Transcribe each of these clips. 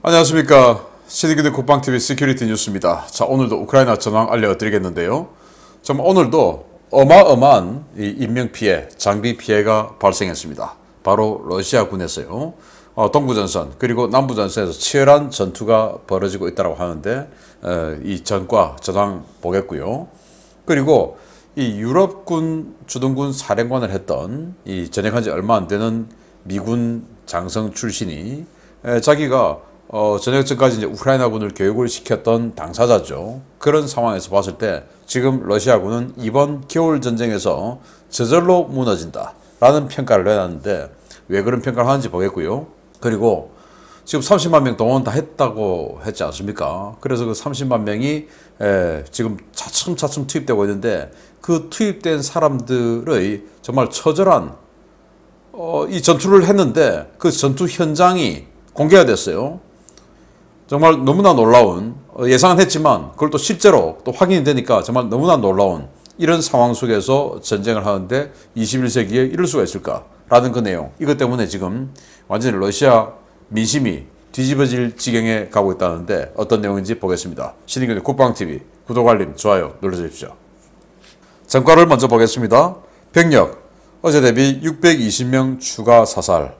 안녕하십니까. 신의균의 국방TV 시큐리티 뉴스입니다. 자, 오늘도 우크라이나 전황 알려드리겠는데요. 정말 오늘도 어마어마한 인명피해, 장비피해가 발생했습니다. 바로 러시아군에서요. 동부전선 그리고 남부전선에서 치열한 전투가 벌어지고 있다고 하는데 이 전과 전황 보겠고요. 그리고 이 유럽군 주둔군 사령관을 했던 이 전역한 지 얼마 안 되는 미군 장성 출신이 자기가 전역 전까지 이제 우크라이나군을 교육을 시켰던 당사자죠. 그런 상황에서 봤을 때 지금 러시아군은 이번 겨울 전쟁에서 저절로 무너진다라는 평가를 내놨는데 왜 그런 평가를 하는지 보겠고요. 그리고 지금 30만 명 동원 다 했다고 했지 않습니까? 그래서 그 30만 명이 지금 차츰차츰 투입되고 있는데 그 투입된 사람들의 정말 처절한 이 전투를 했는데 그 전투 현장이 공개가 됐어요. 정말 너무나 놀라운, 예상은 했지만 그걸 또 실제로 또 확인이 되니까 정말 너무나 놀라운 이런 상황 속에서 전쟁을 하는데 21세기에 이럴 수가 있을까라는 그 내용. 이것 때문에 지금 완전히 러시아 민심이 뒤집어질 지경에 가고 있다는데 어떤 내용인지 보겠습니다. 신의균의 국방TV 구독, 알림, 좋아요 눌러주십시오. 전과를 먼저 보겠습니다. 병력 어제 대비 620명 추가 사살.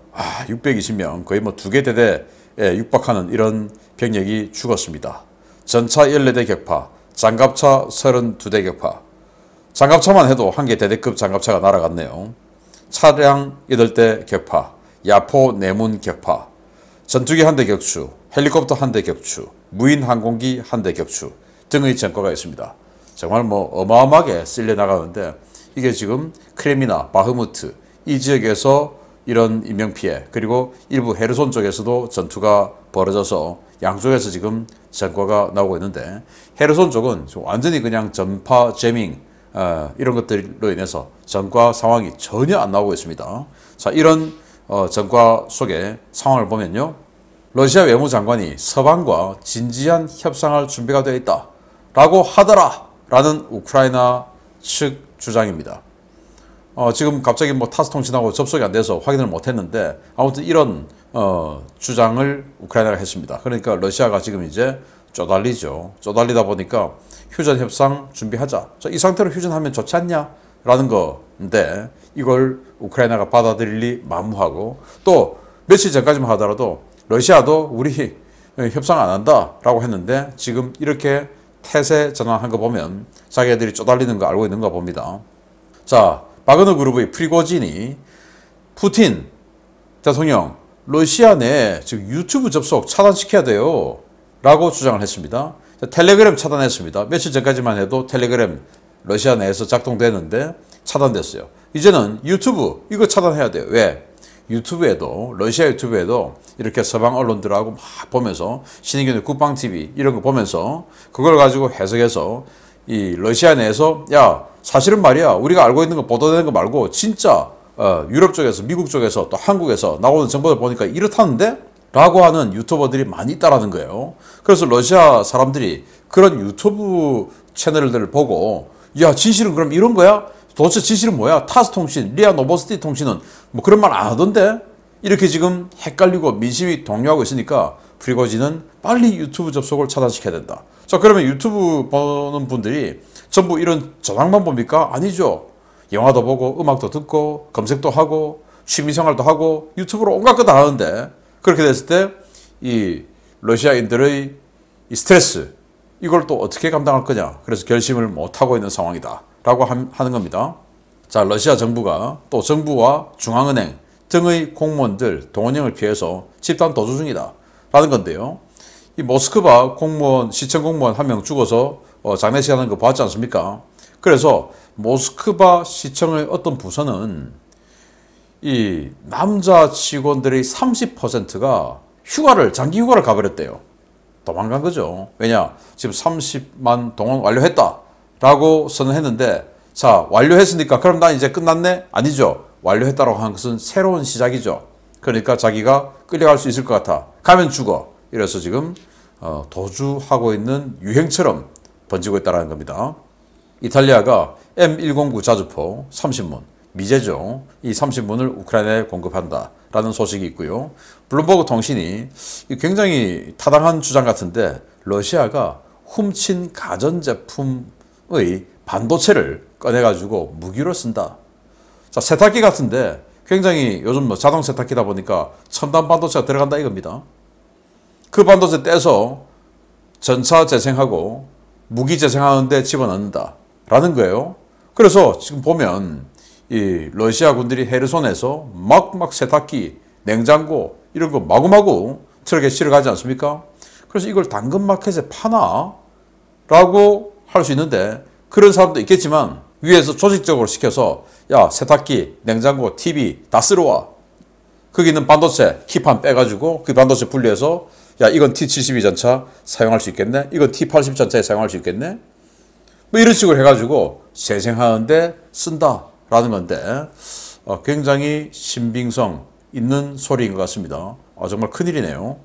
620명 거의 뭐 2개 대대에 육박하는 이런 병력이 죽었습니다. 전차 14대 격파, 장갑차 32대 격파. 장갑차만 해도 한 개 대대급 장갑차가 날아갔네요. 차량 8대 격파, 야포 내문 격파, 전투기 1대 격추, 헬리콥터 1대 격추, 무인 항공기 1대 격추 등의 전과가 있습니다. 정말 뭐 어마어마하게 쓸려 나가는데 이게 지금 크레미나, 바흐무트 이 지역에서 이런 인명피해, 그리고 일부 헤르손 쪽에서도 전투가 벌어져서 양쪽에서 지금 전과가 나오고 있는데 헤르손 쪽은 완전히 그냥 전파 제밍 이런 것들로 인해서 전과 상황이 전혀 안 나오고 있습니다. 자, 이런 전과 속에 상황을 보면요. 러시아 외무장관이 서방과 진지한 협상할 준비가 되어 있다 라고 하더라 라는 우크라이나 측 주장입니다. 지금 갑자기 뭐 타스 통신하고 접속이 안 돼서 확인을 못 했는데 아무튼 이런 주장을 우크라이나가 했습니다. 그러니까 러시아가 지금 이제 쪼달리죠. 쪼달리다 보니까 휴전 협상 준비하자. 이 상태로 휴전하면 좋지 않냐? 라는 건데 이걸 우크라이나가 받아들일리 만무하고 또 며칠 전까지만 하더라도 러시아도 우리 협상 안 한다 라고 했는데 지금 이렇게 태세 전환한 거 보면 자기들이 쪼달리는 거 알고 있는 거 봅니다. 자, 바그너 그룹의 프리고진이 푸틴 대통령 러시아 내에 지금 유튜브 접속 차단시켜야 돼요 라고 주장을 했습니다. 텔레그램 차단했습니다. 며칠 전까지만 해도 텔레그램 러시아 내에서 작동되는데 차단됐어요. 이제는 유튜브 이거 차단해야 돼요. 왜? 유튜브에도 러시아 유튜브에도 이렇게 서방 언론들하고 막 보면서 신의균의 국방TV 이런 거 보면서 그걸 가지고 해석해서 이 러시아 내에서 야 사실은 말이야 우리가 알고 있는 거 보도되는 거 말고 진짜 유럽 쪽에서 미국 쪽에서 또 한국에서 나오는 정보를 보니까 이렇다는데? 라고 하는 유튜버들이 많이 있다라는 거예요. 그래서 러시아 사람들이 그런 유튜브 채널들을 보고 야 진실은 그럼 이런 거야? 도대체 진실은 뭐야? 타스 통신, 리아 노보스티 통신은 뭐 그런 말 안 하던데? 이렇게 지금 헷갈리고 민심이 동요하고 있으니까 프리고진은 빨리 유튜브 접속을 차단시켜야 된다. 자, 그러면 유튜브 보는 분들이 전부 이런 전황만 봅니까? 아니죠. 영화도 보고 음악도 듣고 검색도 하고 취미생활도 하고 유튜브로 온갖 거 다 하는데 그렇게 됐을 때 이 러시아인들의 이 스트레스 이걸 또 어떻게 감당할 거냐. 그래서 결심을 못하고 있는 상황이다 라고 하는 겁니다. 자, 러시아 정부가 또 정부와 중앙은행 등의 공무원들 동원령을 피해서 집단 도주 중이다 라는 건데요. 이 모스크바 공무원, 시청 공무원 한 명 죽어서 장례식 하는 거 봤지 않습니까? 그래서 모스크바 시청의 어떤 부서는 이 남자 직원들의 30%가 장기 휴가를 가버렸대요. 도망간 거죠. 왜냐? 지금 30만 동원 완료했다 라고 선언했는데 자, 완료했으니까 그럼 난 이제 끝났네? 아니죠. 완료했다고 하는 것은 새로운 시작이죠. 그러니까 자기가 끌려갈 수 있을 것 같아. 가면 죽어. 이래서 지금 도주하고 있는 유행처럼 번지고 있다는 겁니다. 이탈리아가 M109 자주포 30문, 미제죠. 이 30문을 우크라이나에 공급한다라는 소식이 있고요. 블룸버그 통신이 굉장히 타당한 주장 같은데 러시아가 훔친 가전제품의 반도체를 꺼내가지고 무기로 쓴다. 자, 세탁기 같은데 굉장히 요즘 뭐 자동 세탁기다 보니까 첨단 반도체가 들어간다 이겁니다. 그 반도체 떼서 전차 재생하고 무기 재생하는데 집어넣는다 라는 거예요. 그래서 지금 보면 이 러시아 군들이 헤르손에서 막 세탁기, 냉장고 이런 거 마구마구 트럭에 실어가지 않습니까? 그래서 이걸 당근마켓에 파나? 라고 할 수 있는데 그런 사람도 있겠지만 위에서 조직적으로 시켜서 야 세탁기, 냉장고, TV 다 쓸어와. 거기 있는 반도체 키판 빼가지고 그 반도체 분리해서 야 이건 T72 전차 사용할 수 있겠네? 이건 T80 전차에 사용할 수 있겠네? 뭐 이런 식으로 해가지고 재생하는데 쓴다라는 건데 굉장히 신빙성 있는 소리인 것 같습니다. 정말 큰일이네요.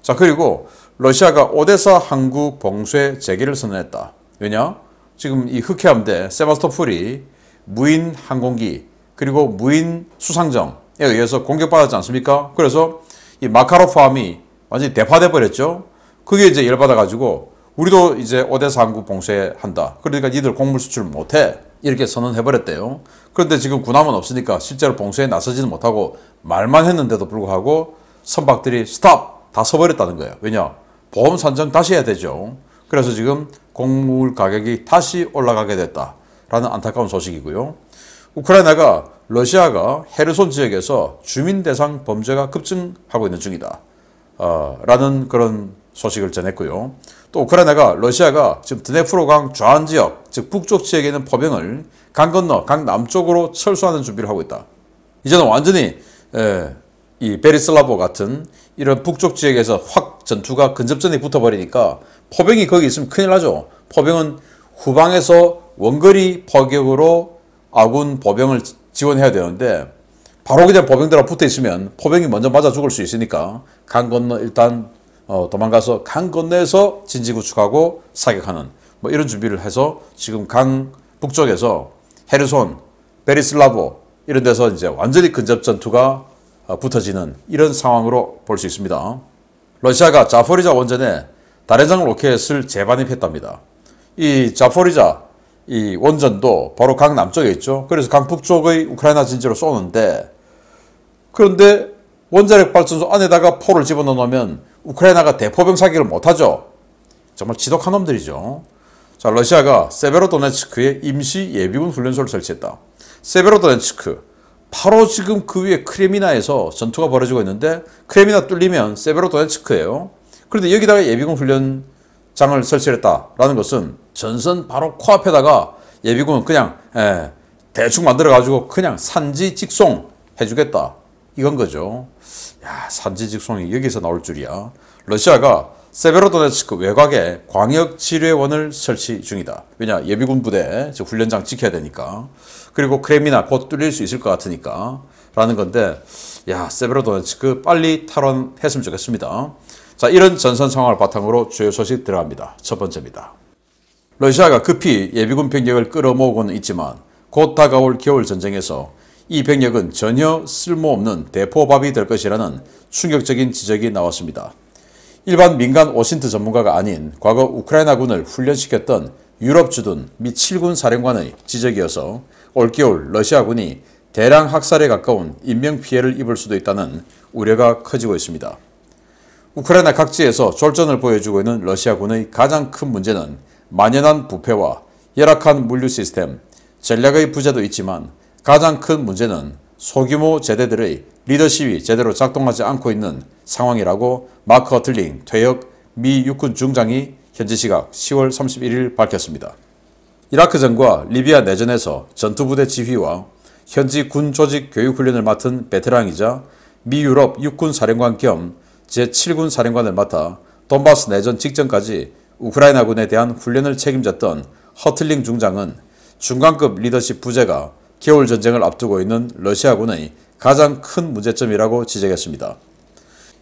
자, 그리고 러시아가 오데사 항구 봉쇄 재개를 선언했다. 왜냐? 지금 이 흑해함대 세바스토폴이 무인 항공기 그리고 무인 수상정에 의해서 공격받았지 않습니까? 그래서 이 마카로프함이 완전히 대파돼 버렸죠. 그게 이제 열받아가지고 우리도 이제 오데사 항구 봉쇄한다. 그러니까 니들 곡물 수출 못해. 이렇게 선언해 버렸대요. 그런데 지금 군함은 없으니까 실제로 봉쇄에 나서지는 못하고 말만 했는데도 불구하고 선박들이 스탑! 다 서버렸다는 거예요. 왜냐? 보험 산정 다시 해야 되죠. 그래서 지금 곡물 가격이 다시 올라가게 됐다라는 안타까운 소식이고요. 우크라이나가 러시아가 헤르손 지역에서 주민 대상 범죄가 급증하고 있는 중이다. 라는 그런 소식을 전했고요. 또 우크라이나가 러시아가 지금 드네프로강 좌안 지역, 즉 북쪽 지역에 있는 포병을 강 건너 강 남쪽으로 철수하는 준비를 하고 있다. 이제는 완전히 이 베리슬라보 같은 이런 북쪽 지역에서 확 전투가 근접전이 붙어버리니까 포병이 거기 있으면 큰일 나죠. 포병은 후방에서 원거리 포격으로 아군 포병을 지원해야 되는데 바로 그냥 포병들하고 붙어 있으면 포병이 먼저 맞아 죽을 수 있으니까 강 건너 일단 도망가서 강 건너에서 진지 구축하고 사격하는 뭐 이런 준비를 해서 지금 강 북쪽에서 헤르손, 베리슬라보 이런 데서 이제 완전히 근접 전투가 붙어지는 이런 상황으로 볼 수 있습니다. 러시아가 자포리자 원전에 다련장 로켓을 재반입했답니다. 이 자포리자 이 원전도 바로 강 남쪽에 있죠. 그래서 강 북쪽의 우크라이나 진지로 쏘는데 그런데 원자력 발전소 안에다가 포를 집어넣어 놓으면 우크라이나가 대포병 사격을 못하죠. 정말 지독한 놈들이죠. 자, 러시아가 세베로도네츠크에 임시 예비군 훈련소를 설치했다. 세베로도네츠크 바로 지금 그 위에 크레미나에서 전투가 벌어지고 있는데 크레미나 뚫리면 세베로도네츠크예요. 그런데 여기다가 예비군 훈련장을 설치했다라는 것은 전선 바로 코앞에다가 예비군 그냥 대충 만들어가지고 그냥 산지 직송 해주겠다. 이건 거죠. 야, 산지 직송이 여기서 나올 줄이야. 러시아가 세베로도네츠크 외곽에 광역지뢰원을 설치 중이다. 왜냐? 예비군 부대 훈련장 지켜야 되니까. 그리고 크레미나 곧 뚫릴 수 있을 것 같으니까 라는 건데 야, 세베로도네츠크 빨리 탈환했으면 좋겠습니다. 자, 이런 전선 상황을 바탕으로 주요 소식 들어갑니다. 첫 번째입니다. 러시아가 급히 예비군 병력을 끌어모으고는 있지만 곧 다가올 겨울 전쟁에서 이 병력은 전혀 쓸모없는 대포밥이 될 것이라는 충격적인 지적이 나왔습니다. 일반 민간 오신트 전문가가 아닌 과거 우크라이나군을 훈련시켰던 유럽 주둔 미 7군 사령관의 지적이어서 올겨울 러시아군이 대량 학살에 가까운 인명피해를 입을 수도 있다는 우려가 커지고 있습니다. 우크라이나 각지에서 졸전을 보여주고 있는 러시아군의 가장 큰 문제는 만연한 부패와 열악한 물류 시스템, 전략의 부재도 있지만 가장 큰 문제는 소규모 제대들의 리더십이 제대로 작동하지 않고 있는 상황이라고 마크 허틀링 퇴역 미 육군 중장이 현지 시각 10월 31일 밝혔습니다. 이라크전과 리비아 내전에서 전투부대 지휘와 현지 군 조직 교육 훈련을 맡은 베테랑이자 미 유럽 육군 사령관 겸 제7군 사령관을 맡아 돈바스 내전 직전까지 우크라이나군에 대한 훈련을 책임졌던 허틀링 중장은 중간급 리더십 부재가 겨울 전쟁을 앞두고 있는 러시아군의 가장 큰 문제점이라고 지적했습니다.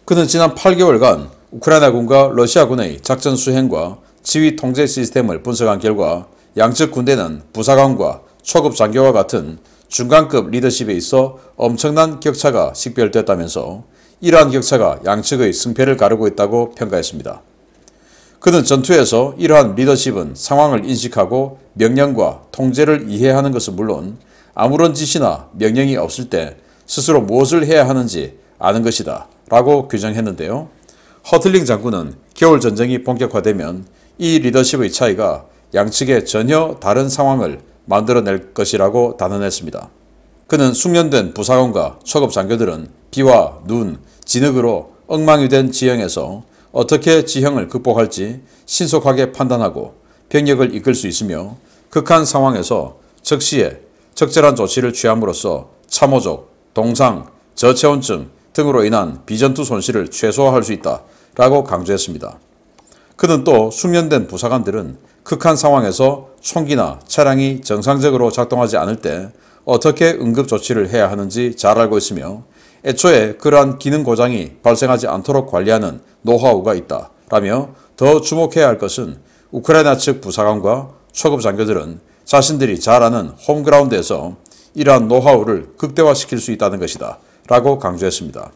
그는 지난 8개월간 우크라이나군과 러시아군의 작전 수행과 지휘 통제 시스템을 분석한 결과 양측 군대는 부사관과 초급 장교와 같은 중간급 리더십에 있어 엄청난 격차가 식별됐다면서 이러한 격차가 양측의 승패를 가르고 있다고 평가했습니다. 그는 전투에서 이러한 리더십은 상황을 인식하고 명령과 통제를 이해하는 것은 물론 아무런 지시나 명령이 없을 때 스스로 무엇을 해야 하는지 아는 것이다 라고 규정했는데요. 허틀링 장군은 겨울 전쟁이 본격화되면 이 리더십의 차이가 양측에 전혀 다른 상황을 만들어낼 것이라고 단언했습니다. 그는 숙련된 부사관과 초급 장교들은 비와 눈, 진흙으로 엉망이 된 지형에서 어떻게 지형을 극복할지 신속하게 판단하고 병력을 이끌 수 있으며 극한 상황에서 적시에 적절한 조치를 취함으로써 참호족, 동상, 저체온증 등으로 인한 비전투 손실을 최소화할 수 있다 라고 강조했습니다. 그는 또 숙련된 부사관들은 극한 상황에서 총기나 차량이 정상적으로 작동하지 않을 때 어떻게 응급조치를 해야 하는지 잘 알고 있으며 애초에 그러한 기능 고장이 발생하지 않도록 관리하는 노하우가 있다 라며 더 주목해야 할 것은 우크라이나 측 부사관과 초급 장교들은 자신들이 잘 아는 홈그라운드에서 이러한 노하우를 극대화시킬 수 있다는 것이다 라고 강조했습니다.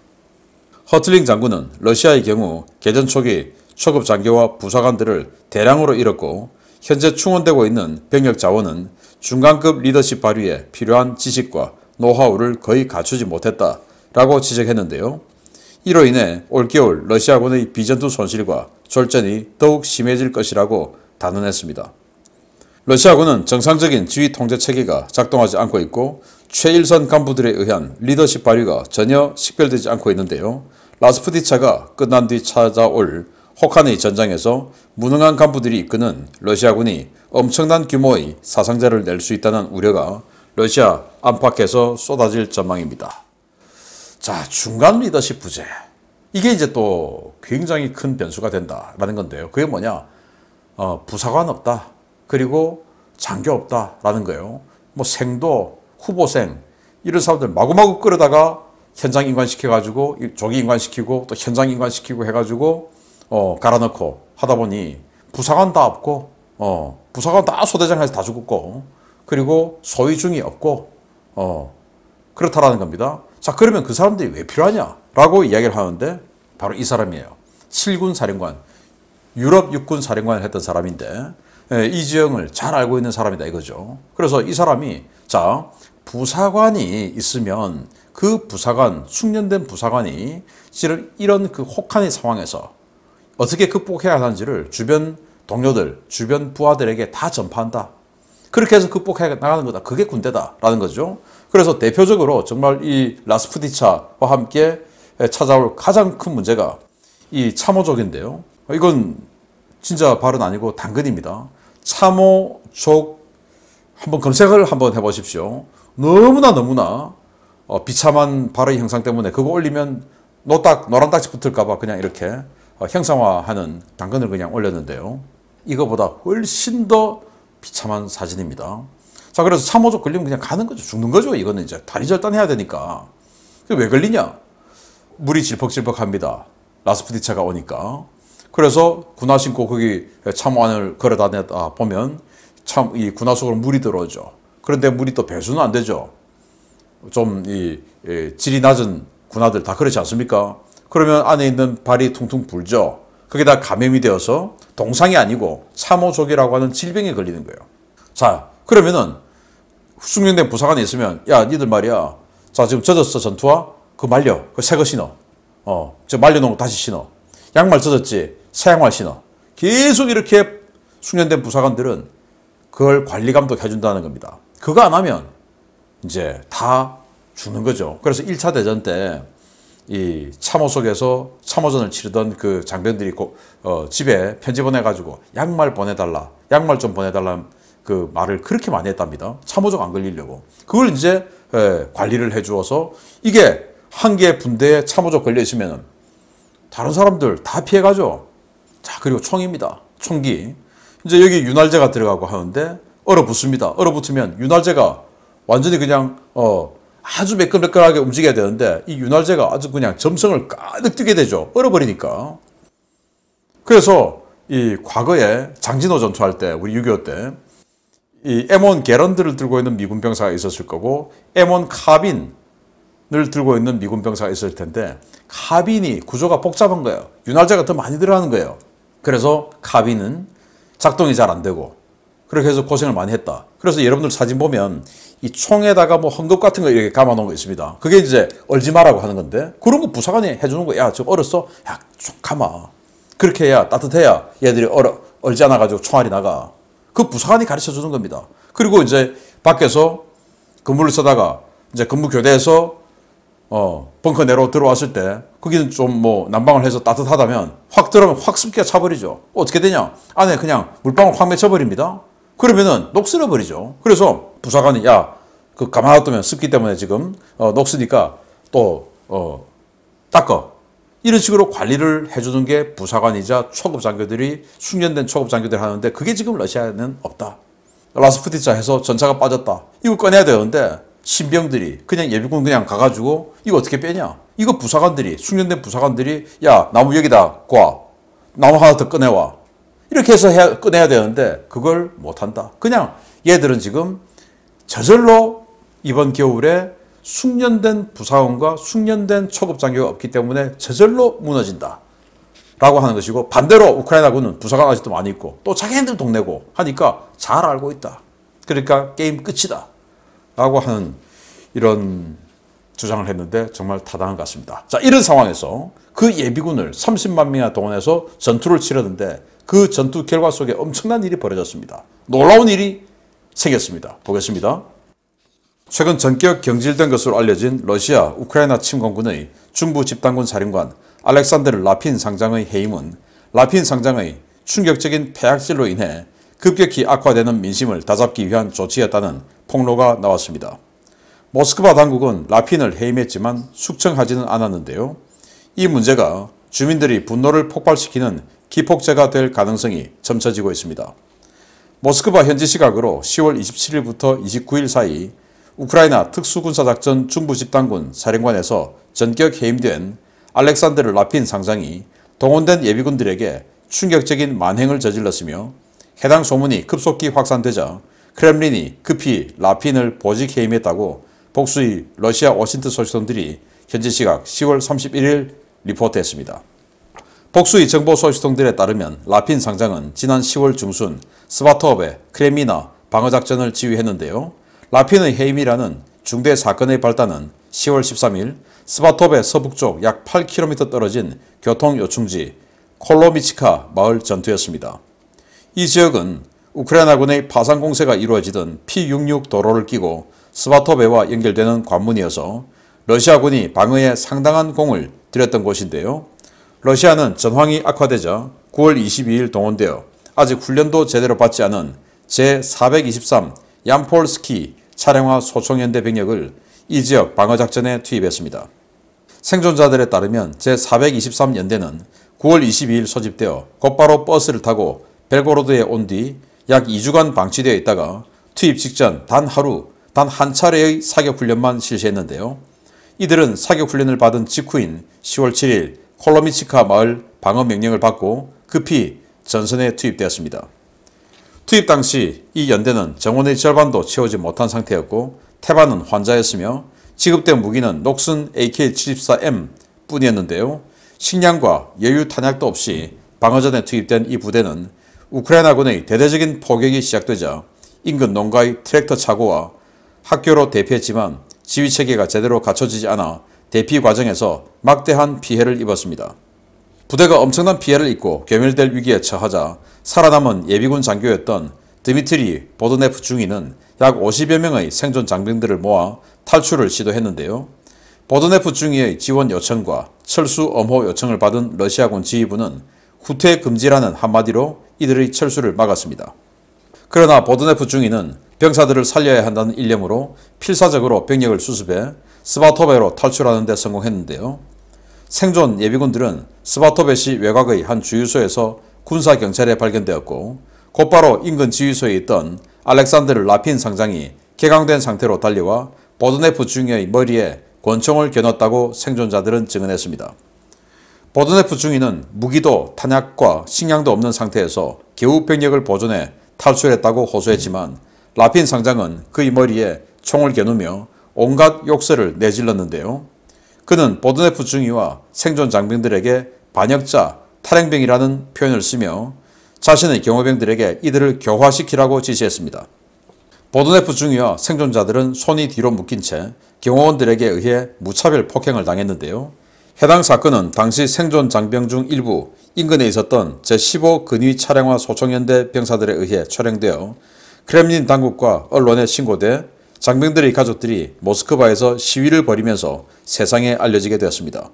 허틀링 장군은 러시아의 경우 개전 초기 초급 장교와 부사관들을 대량으로 잃었고 현재 충원되고 있는 병력 자원은 중간급 리더십 발휘에 필요한 지식과 노하우를 거의 갖추지 못했다 라고 지적했는데요. 이로 인해 올겨울 러시아군의 비전투 손실과 졸전이 더욱 심해질 것이라고 단언했습니다. 러시아군은 정상적인 지휘 통제 체계가 작동하지 않고 있고 최일선 간부들에 의한 리더십 발휘가 전혀 식별되지 않고 있는데요. 라스푸티차가 끝난 뒤 찾아올 혹한의 전장에서 무능한 간부들이 이끄는 러시아군이 엄청난 규모의 사상자를 낼 수 있다는 우려가 러시아 안팎에서 쏟아질 전망입니다. 자, 중간 리더십 부재. 이게 이제 또 굉장히 큰 변수가 된다라는 건데요. 그게 뭐냐? 부사관 없다. 그리고 장교 없다라는 거예요. 뭐 생도, 후보생 이런 사람들 마구마구 끌어다가 현장 인관시켜가지고 조기 인관시키고 또 현장 인관시키고 해가지고 갈아넣고 하다 보니 부사관 다 없고 부사관 다 소대장에서 다 죽었고 그리고 소위중이 없고 그렇다라는 겁니다. 자, 그러면 그 사람들이 왜 필요하냐라고 이야기를 하는데 바로 이 사람이에요. 7군 사령관, 유럽 육군 사령관을 했던 사람인데 이 지형을 잘 알고 있는 사람이다 이거죠. 그래서 이 사람이 자, 부사관이 있으면 그 부사관, 숙련된 부사관이 실은 이런 그 혹한의 상황에서 어떻게 극복해야 하는지를 주변 동료들, 주변 부하들에게 다 전파한다. 그렇게 해서 극복해 나가는 거다. 그게 군대다라는 거죠. 그래서 대표적으로 정말 이 라스푸티차와 함께 찾아올 가장 큰 문제가 이 참호족인데요. 이건 진짜 발언 아니고 당근입니다. 참호족 한번 검색을 한번 해보십시오. 너무나 비참한 발의 형상 때문에 그거 올리면 노란 딱지 붙을까봐 그냥 이렇게 형상화하는 당근을 그냥 올렸는데요. 이거보다 훨씬 더 비참한 사진입니다. 자, 그래서 참호족 걸리면 그냥 가는 거죠. 죽는 거죠. 이거는 이제 다리 절단해야 되니까. 왜 걸리냐? 물이 질퍽질퍽합니다. 라스푸티차가 오니까. 그래서 군화 신고 거기 참호 안을 걸어 다니다 보면 참 이 군화 속으로 물이 들어오죠. 그런데 물이 또 배수는 안 되죠. 좀 질이 낮은 군화들 다 그렇지 않습니까? 그러면 안에 있는 발이 퉁퉁 불죠. 그게 다 감염이 되어서 동상이 아니고 참호족이라고 하는 질병에 걸리는 거예요. 자, 그러면은 숙련된 부사관이 있으면 야, 니들 말이야. 자, 지금 젖었어 전투화? 그거 말려. 그거 새 거 신어. 저 말려놓은 거 다시 신어. 양말 젖었지? 새 양말 신어. 계속 이렇게 숙련된 부사관들은 그걸 관리 감독 해준다는 겁니다. 그거 안 하면 이제 다 죽는 거죠. 그래서 1차 대전 때 이 참호 속에서 참호전을 치르던 그 장병들이 집에 편지 보내가지고 양말 보내달라, 양말 좀 보내달라 그 말을 그렇게 많이 했답니다. 참호적 안 걸리려고. 그걸 이제 관리를 해주어서 이게 한 개 분대에 참호적 걸려 있으면 다른 사람들 다 피해가죠. 자, 그리고 총입니다. 총기. 이제 여기 윤활제가 들어가고 하는데 얼어붙습니다. 얼어붙으면 윤활제가 완전히 그냥 아주 매끈매끈하게 움직여야 되는데 이 윤활제가 아주 그냥 점성을 가득 띄게 되죠. 얼어버리니까. 그래서 이 과거에 장진호 전투할 때 우리 6.25 때 이 M1 게런드를 들고 있는 미군 병사가 있었을 거고 M1 카빈을 들고 있는 미군 병사가 있을 텐데 카빈이 구조가 복잡한 거예요. 윤활제가 더 많이 들어가는 거예요. 그래서 카빈은 작동이 잘 안 되고 그렇게 해서 고생을 많이 했다. 그래서 여러분들 사진 보면 이 총에다가 뭐 헝겊 같은 거 이렇게 감아 놓은 거 있습니다. 그게 이제 얼지 마라고 하는 건데 그런 거 부사관이 해주는 거야. 야, 저 얼었어? 야, 좀 감아. 그렇게 해야 따뜻해야 얘들이 얼지 않아가지고 총알이 나가. 그 부사관이 가르쳐 주는 겁니다. 그리고 이제 밖에서 근무를 쓰다가 이제 근무 교대에서 벙커 내로 들어왔을 때 거기는 좀 뭐 난방을 해서 따뜻하다면 확 들어가면 확 습기가 차버리죠. 어떻게 되냐? 안에 그냥 물방울 확 맺혀버립니다. 그러면은 녹슬어 버리죠. 그래서 부사관이 야, 그 가만 놔두면 습기 때문에 지금 녹으니까 또 닦어. 이런 식으로 관리를 해주는 게 부사관이자 초급 장교들이 숙련된 초급 장교들이 하는데 그게 지금 러시아에는 없다. 라스푸티차 해서 전차가 빠졌다. 이거 꺼내야 되는데 신병들이 그냥 예비군 그냥 가가지고 이거 어떻게 빼냐? 이거 부사관들이 숙련된 부사관들이 야, 나무 여기다 꽈. 나무 하나 더 꺼내와. 이렇게 해서 꺼내야 되는데 그걸 못한다. 그냥 얘들은 지금 저절로 이번 겨울에 숙련된 부사관과 숙련된 초급 장교가 없기 때문에 저절로 무너진다 라고 하는 것이고 반대로 우크라이나군은 부사관 아직도 많이 있고 또 자기네들 동네고 하니까 잘 알고 있다. 그러니까 게임 끝이다 라고 하는 이런 주장을 했는데 정말 타당한 것 같습니다. 자, 이런 상황에서 그 예비군을 30만 명이나 동원해서 전투를 치르는데 그 전투 결과 속에 엄청난 일이 벌어졌습니다. 놀라운 일이 생겼습니다. 보겠습니다. 최근 전격 경질된 것으로 알려진 러시아 우크라이나 침공군의 중부 집단군 사령관 알렉산드르 라핀 상장의 해임은 라핀 상장의 충격적인 패악질로 인해 급격히 악화되는 민심을 다잡기 위한 조치였다는 폭로가 나왔습니다. 모스크바 당국은 라핀을 해임했지만 숙청하지는 않았는데요. 이 문제가 주민들이 분노를 폭발시키는 기폭제가 될 가능성이 점쳐지고 있습니다. 모스크바 현지 시각으로 10월 27일부터 29일 사이 우크라이나 특수군사작전 중부집단군 사령관에서 전격 해임된 알렉산드르 라핀 상장이 동원된 예비군들에게 충격적인 만행을 저질렀으며 해당 소문이 급속히 확산되자 크렘린이 급히 라핀을 보직 해임했다고 복수의 러시아 워싱턴 소식통들이 현지 시각 10월 31일 리포트했습니다. 복수의 정보 소식통들에 따르면 라핀 상장은 지난 10월 중순 스바토업의 크렘리나 방어작전을 지휘했는데요. 라핀의 해임이라는 중대 사건의 발단은 10월 13일 스바톱의 서북쪽 약 8km 떨어진 교통요충지 콜로미치카 마을 전투였습니다. 이 지역은 우크라이나군의 파상 공세가 이루어지던 P66 도로를 끼고 스바토베와 연결되는 관문이어서 러시아군이 방어에 상당한 공을 들였던 곳인데요. 러시아는 전황이 악화되자 9월 22일 동원되어 아직 훈련도 제대로 받지 않은 제423 얌폴스키 차량화 소총연대 병력을 이 지역 방어작전에 투입했습니다. 생존자들에 따르면 제423연대는 9월 22일 소집되어 곧바로 버스를 타고 벨고로드에 온 뒤 약 2주간 방치되어 있다가 투입 직전 단 한 차례의 사격훈련만 실시했는데요. 이들은 사격훈련을 받은 직후인 10월 7일 콜로미치카 마을 방어명령을 받고 급히 전선에 투입되었습니다. 투입 당시 이 연대는 정원의 절반도 채우지 못한 상태였고 태반은 환자였으며 지급된 무기는 녹슨 AK-74M 뿐이었는데요. 식량과 여유 탄약도 없이 방어전에 투입된 이 부대는 우크라이나군의 대대적인 포격이 시작되자 인근 농가의 트랙터 차고와 학교로 대피했지만 지휘체계가 제대로 갖춰지지 않아 대피 과정에서 막대한 피해를 입었습니다. 부대가 엄청난 피해를 입고 괴멸될 위기에 처하자 살아남은 예비군 장교였던 드미트리 보드네프 중위는 약 50여 명의 생존 장병들을 모아 탈출을 시도했는데요. 보드네프 중위의 지원 요청과 철수 엄호 요청을 받은 러시아군 지휘부는 후퇴 금지라는 한마디로 이들의 철수를 막았습니다. 그러나 보드네프 중위는 병사들을 살려야 한다는 일념으로 필사적으로 병력을 수습해 스바토베로 탈출하는 데 성공했는데요. 생존 예비군들은 스바토베시 외곽의 한 주유소에서 군사경찰에 발견되었고 곧바로 인근 지휘소에 있던 알렉산드르 라핀 상장이 개강된 상태로 달려와 보드네프 중위의 머리에 권총을 겨눴다고 생존자들은 증언했습니다. 보드네프 중위는 무기도 탄약과 식량도 없는 상태에서 겨우 병력을 보존해 탈출했다고 호소했지만 라핀 상장은 그의 머리에 총을 겨누며 온갖 욕설을 내질렀는데요. 그는 보드네프 중위와 생존 장병들에게 반역자, 탈행병이라는 표현을 쓰며 자신의 경호병들에게 이들을 교화시키라고 지시했습니다. 보드네프 중위와 생존자들은 손이 뒤로 묶인 채 경호원들에게 의해 무차별 폭행을 당했는데요. 해당 사건은 당시 생존 장병 중 일부 인근에 있었던 제15 근위 차량화 소총연대 병사들에 의해 촬영되어 크렘린 당국과 언론에 신고돼 장병들의 가족들이 모스크바에서 시위를 벌이면서 세상에 알려지게 되었습니다.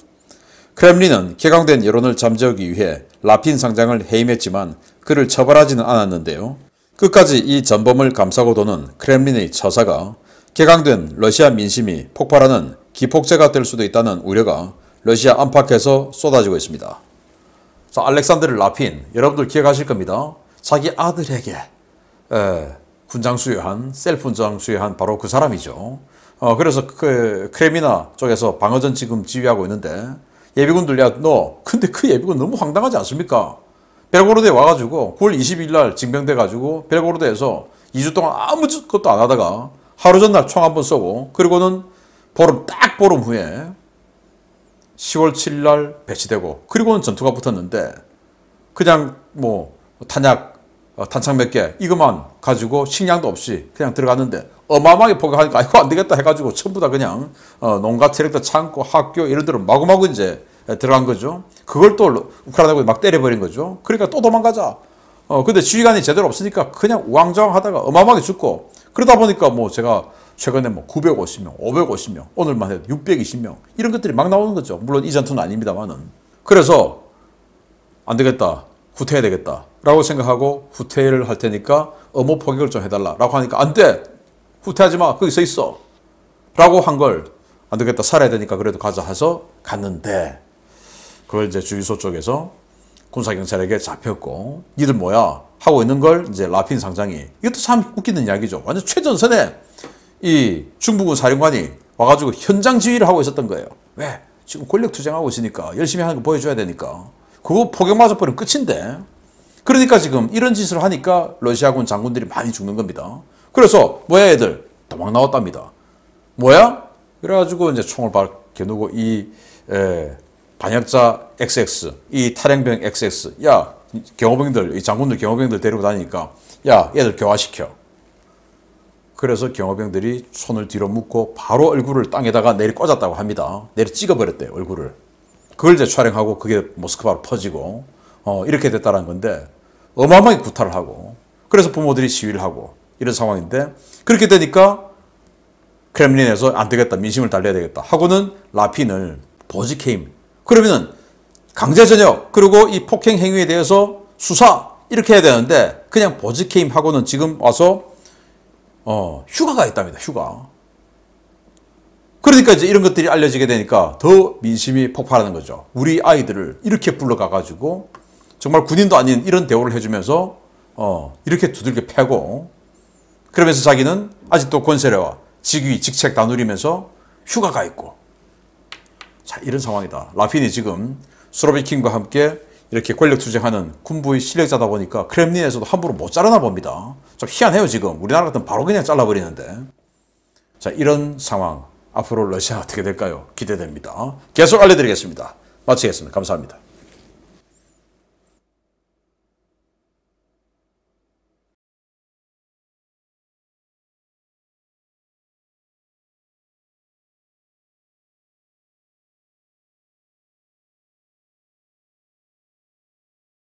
크렘린은 격앙된 여론을 잠재우기 위해 라핀 상장을 해임했지만 그를 처벌하지는 않았는데요. 끝까지 이 전범을 감싸고 도는 크렘린의 처사가 격앙된 러시아 민심이 폭발하는 기폭제가 될 수도 있다는 우려가 러시아 안팎에서 쏟아지고 있습니다. 자, 알렉산드르 라핀, 여러분들 기억하실 겁니다. 자기 아들에게 군장 수여한, 셀프 군장 수여한 바로 그 사람이죠. 그래서 그 크레미나 쪽에서 방어전 지금 지휘하고 있는데 예비군들, 야, 너 근데 그 예비군 너무 황당하지 않습니까? 벨고로드에 와가지고 9월 22일 날 징병돼가지고 벨고로드에서 2주 동안 아무것도 안 하다가 하루 전날 총 한 번 쏘고 그리고는 보름 후에 10월 7일 날 배치되고 그리고는 전투가 붙었는데 그냥 뭐 탄창 몇 개 이것만 가지고 식량도 없이 그냥 들어갔는데 어마어마하게 포격하니까 이거 안 되겠다 해가지고 전부 다 그냥 농가 트랙터 창고 학교 이런 데로 마구마구 이제 들어간 거죠. 그걸 또 우크라이나군이 막 때려버린 거죠. 그러니까 또 도망가자. 근데 지휘관이 제대로 없으니까 그냥 우왕좌왕 하다가 어마어마하게 죽고 그러다 보니까 뭐 제가 최근에 뭐 950명, 550명, 오늘만 해도 620명 이런 것들이 막 나오는 거죠. 물론 이 전투는 아닙니다만은. 그래서 안 되겠다. 후퇴해야 되겠다. 라고 생각하고 후퇴를 할 테니까 엄호 포격을 좀 해달라. 라고 하니까 안 돼. 후퇴하지 마. 거기 서 있어. 라고 한 걸 안 되겠다. 살아야 되니까 그래도 가자 해서 갔는데 그걸 이제 주유소 쪽에서 군사경찰에게 잡혔고 니들 뭐야? 하고 있는 걸 이제 라핀 상장이 이것도 참 웃기는 이야기죠. 완전 최전선에 이 중부군 사령관이 와가지고 현장 지휘를 하고 있었던 거예요. 왜? 지금 권력 투쟁하고 있으니까 열심히 하는 거 보여줘야 되니까. 그거 포격 맞아버리면 끝인데. 그러니까 지금 이런 짓을 하니까 러시아군 장군들이 많이 죽는 겁니다. 그래서 뭐야 애들 도망 나왔답니다. 뭐야? 그래가지고 이제 총을 겨누고 이 반역자 XX, 이 탈행병 XX, 야 경호병들, 이 장군들 경호병들 데리고 다니니까 야 얘들 교화시켜. 그래서 경호병들이 손을 뒤로 묶고 바로 얼굴을 땅에다가 내리 꽂았다고 합니다. 내리 찍어버렸대요 얼굴을. 그걸 이제 촬영하고 그게 모스크바로 퍼지고 이렇게 됐다는 건데 어마어마하게 구타를 하고 그래서 부모들이 시위를 하고 이런 상황인데 그렇게 되니까 크렘린에서 안 되겠다 민심을 달래야 되겠다 하고는 라핀을 보직해임 그러면은 강제전역 그리고 이 폭행 행위에 대해서 수사 이렇게 해야 되는데 그냥 보직해임 하고는 지금 와서 휴가가 있답니다. 휴가. 그러니까 이제 이런 것들이 알려지게 되니까 더 민심이 폭발하는 거죠. 우리 아이들을 이렇게 불러가가지고 정말 군인도 아닌 이런 대우를 해주면서 이렇게 두들겨 패고 그러면서 자기는 아직도 권세례와 직위, 직책 다 누리면서 휴가가 있고 자 이런 상황이다. 라핀이 지금 수로비킨과 함께 이렇게 권력 투쟁하는 군부의 실력자다 보니까 크렘린에서도 함부로 못 자르나 봅니다. 좀 희한해요 지금. 우리나라 같으면 바로 그냥 잘라버리는데. 자 이런 상황 앞으로 러시아 어떻게 될까요? 기대됩니다. 계속 알려드리겠습니다. 마치겠습니다. 감사합니다.